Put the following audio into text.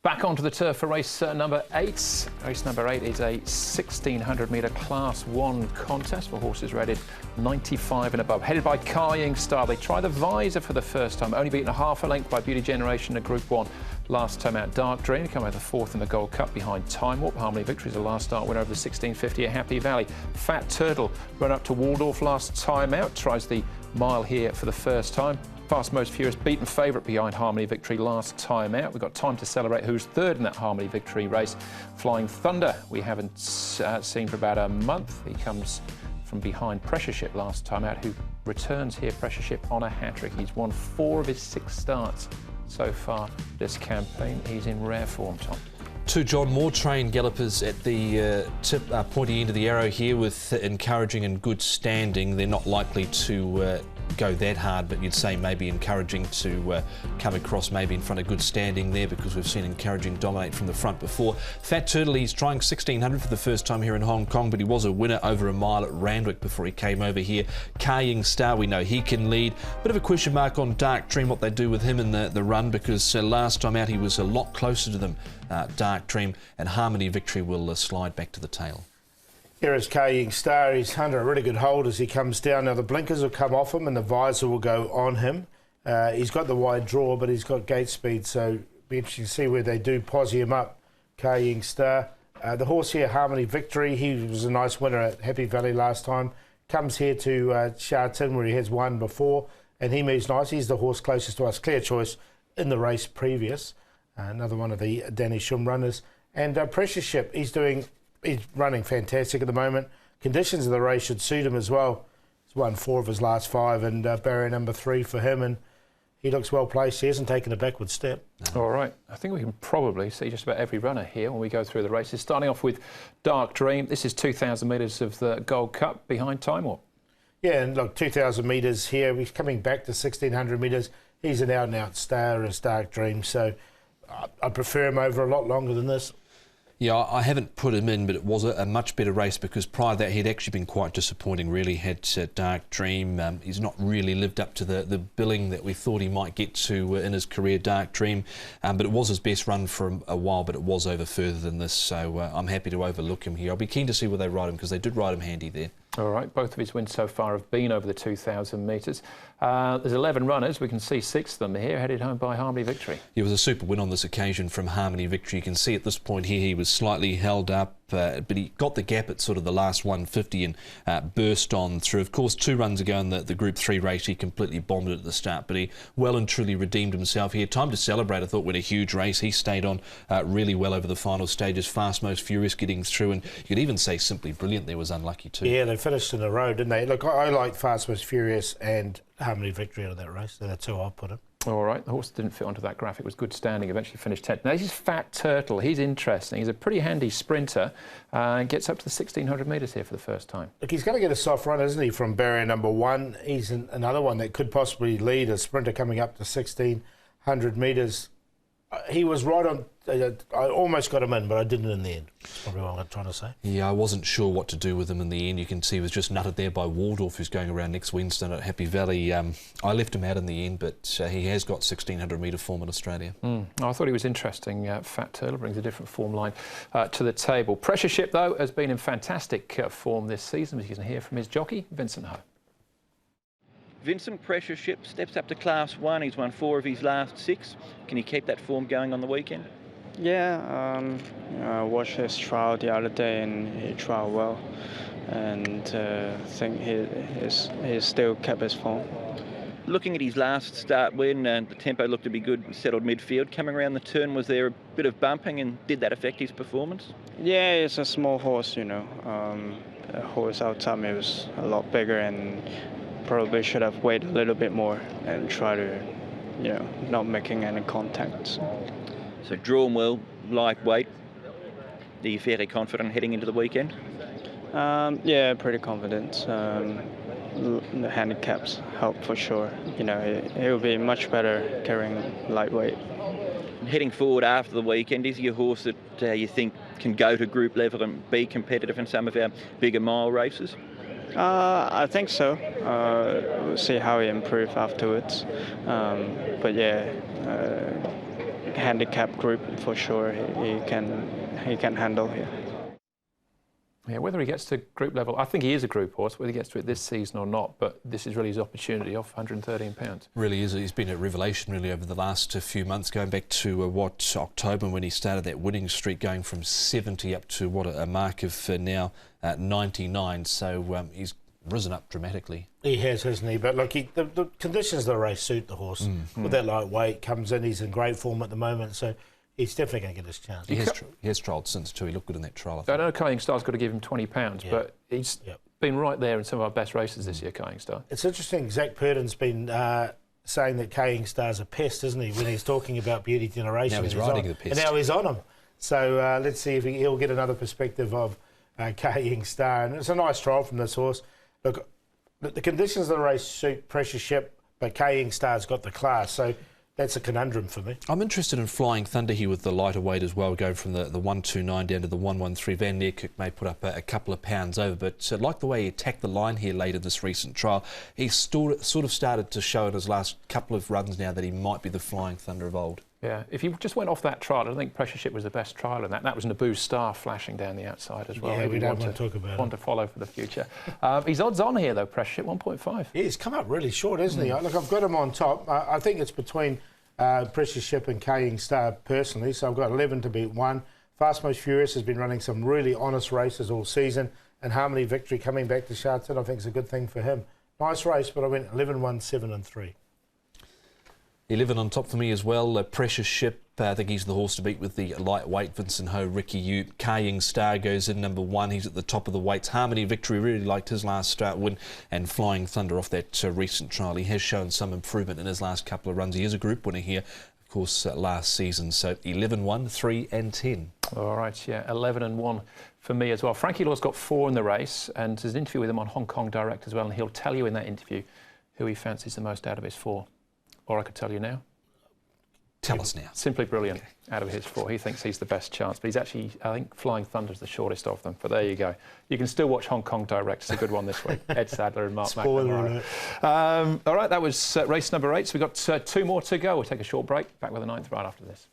Back onto the turf for race number 8. Race number 8 is a 1600-metre Class 1 contest for horses rated 95 and above. Headed by Carrying Star. They try the visor for the first time, only beaten a half a length by Beauty Generation in Group 1 last time out. Dark Dream come out the 4th in the Gold Cup behind Time Warp. Harmony Victory is the last start winner of the 1650 at Happy Valley. Fat Turtle run up to Waldorf last time out, tries the mile here for the first time. Fast Most Furious beaten favourite behind Harmony Victory last time out. We've got Time to Celebrate, who's third in that Harmony Victory race. Flying Thunder, we haven't seen for about a month. He comes from behind Pressure Ship last time out, who returns here, Pressure Ship, on a hat-trick. He's won 4 of his 6 starts so far this campaign. He's in rare form, Tom. 2 John Moore trained gallopers at the pointy end of the arrow here with encouraging and good standing. They're not likely to go that hard, but you'd say maybe encouraging to come across maybe in front of good standing there, because we've seen encouraging dominate from the front before. Fat Turtle, he's trying 1600 for the first time here in Hong Kong, but he was a winner over a mile at Randwick before he came over here. Carrying Star, we know he can lead. Bit of a question mark on Dark Dream, what they do with him in the run, because last time out he was a lot closer to them. Dark Dream, and Harmony Victory will slide back to the tail. Here is Carrying Star. He's under a really good hold as he comes down. Now the blinkers will come off him and the visor will go on him. He's got the wide draw, but he's got gate speed, so it'll be interesting to see where they do posse him up. Carrying Star. The horse here, Harmony Victory, he was a nice winner at Happy Valley last time. Comes here to Sha Tin, where he has won before, and he moves nice. He's the horse closest to us, clear choice in the race previous. Another one of the Danny Shum runners. And Pressure Ship, he's running fantastic at the moment. Conditions of the race should suit him as well. He's won 4 of his last 5, and barrier number 3 for him, and he looks well placed. He hasn't taken a backward step. All right, I think we can probably see just about every runner here when we go through the races. Starting off with Dark Dream. This is 2,000 metres of the Gold Cup behind Time Warp. Yeah, and look, 2,000 metres here. He's coming back to 1,600 metres. He's an out-and-out star as Dark Dream, so I prefer him over a lot longer than this. Yeah, I haven't put him in, but it was a much better race, because prior to that he'd actually been quite disappointing, really. Had Dark Dream. He's not really lived up to the billing that we thought he might get to in his career, Dark Dream. But it was his best run for a while, but it was over further than this, so I'm happy to overlook him here. I'll be keen to see where they ride him, because they did ride him handy there. All right, both of his wins so far have been over the 2,000 metres. There's 11 runners. We can see 6 of them here, headed home by Harmony Victory. It was a super win on this occasion from Harmony Victory. You can see at this point here he was slightly held up, but he got the gap at sort of the last 150 and burst on through. Of course, 2 runs ago in the Group 3 race, he completely bombed it at the start, but he well and truly redeemed himself here. Time to Celebrate, I thought, went a huge race. He stayed on really well over the final stages. Fast Most Furious getting through, and you could even say Simply Brilliant there was unlucky too. Yeah, they finished in a row, didn't they? Look, I like Fast Most Furious and Harmony Victory out of that race, so that's how I'll put him. All right, the horse didn't fit onto that graphic, was good standing, eventually finished 10th. Now this is Fat Turtle. He's interesting. He's a pretty handy sprinter and gets up to the 1,600 metres here for the first time. Look, he's going to get a soft run, isn't he, from barrier number 1. He's another one that could possibly lead a sprinter coming up to 1,600 metres. He was right on. I almost got him in, but I didn't in the end. That's probably what I'm trying to say. Yeah, I wasn't sure what to do with him in the end. You can see he was just nutted there by Waldorf, who's going around next Wednesday at Happy Valley. I left him out in the end, but he has got 1,600 metre form in Australia. I thought he was interesting. Fat Turtle brings a different form line to the table. Pressure Ship, though, has been in fantastic form this season, as you can hear from his jockey, Vincent Ho. Vincent, Pressure Ship steps up to Class 1. He's won 4 of his last 6. Can he keep that form going on the weekend? Yeah, I watched his trial the other day and he trialled well, and I think he still kept his form. Looking at his last start win, the tempo looked to be good, settled midfield. Coming around the turn, was there a bit of bumping, and did that affect his performance? Yeah, it's a small horse, you know. The horse outside me was a lot bigger, and probably should have waited a little bit more and try to, you know, not making any contact. So drawn well, lightweight. Are you fairly confident heading into the weekend? Yeah, pretty confident. The handicaps help for sure. You know, it will be much better carrying lightweight. Heading forward after the weekend, is he a horse that you think can go to group level and be competitive in some of our bigger mile races? I think so. We'll see how he improves afterwards. But yeah, handicap group for sure. He can handle here. Yeah, whether he gets to group level, I think he is a group horse, whether he gets to it this season or not, but this is really his opportunity off £113. Really is. He's been a revelation really over the last few months, going back to October when he started that winning streak, going from 70 up to a mark of now 99. So he's risen up dramatically. He has, hasn't he? But look, the conditions of the race suit the horse. With that lightweight, comes in, he's in great form at the moment, so he's definitely going to get his chance. He has trialled since too. He looked good in that trial. I know Kying Star's got to give him £20, but he's been right there in some of our best races this year, Kying Star. It's interesting, Zach Purdon's been saying that Kying Star's a pest, isn't he, when he's talking about Beauty Generation. Now he's riding the pest. And now he's on him. So let's see if he'll get another perspective of Kying Star. And it's a nice trial from this horse. Look, the conditions of the race suit Precious Ship, but Kying Star's got the class. So that's a conundrum for me. I'm interested in Flying Thunder here with the lighter weight as well, going from the 129 down to the 113. Van Neerkerk may put up a couple of pounds over, but like the way he attacked the line here late in this recent trial, he's sort of started to show in his last couple of runs now that he might be the Flying Thunder of old. Yeah, if he just went off that trial, I don't think Precious Ship was the best trial in that. That was Naboo's Star flashing down the outside as well. Yeah, we don't want to talk about it. Want to follow for the future. He's odds on here though, Precious Ship, 1.5. Yeah, he's come up really short, hasn't he? Look, I've got him on top. I think it's between Precious Ship and Kying Star personally, so I've got 11 to beat 1. Fast Most Furious has been running some really honest races all season, and Harmony Victory coming back to Sha Tin, I think is a good thing for him. Nice race, but I went 11, 1, 7 and 3. 11 on top for me as well. Precious Ship, I think he's the horse to beat with the lightweight. Vincent Ho, Ricky Ute. Kying Star goes in number 1. He's at the top of the weights. Harmony Victory, really liked his last start win. And Flying Thunder off that recent trial. He has shown some improvement in his last couple of runs. He is a group winner here, of course, last season. So 11, 1, 3 and 10. All right, yeah, 11 and 1 for me as well. Frankie Law's got 4 in the race, and there's an interview with him on Hong Kong Direct as well, and he'll tell you in that interview who he fancies the most out of his 4. Or I could tell you now. Tell us now. Simply Brilliant out of his 4. He thinks he's the best chance, but he's actually, I think Flying Thunder's the shortest of them. But there you go. You can still watch Hong Kong Direct. It's a good one this week. Ed Sadler and Mark McNamara. All right, that was race number 8. So we've got 2 more to go. We'll take a short break. Back with the 9th right after this.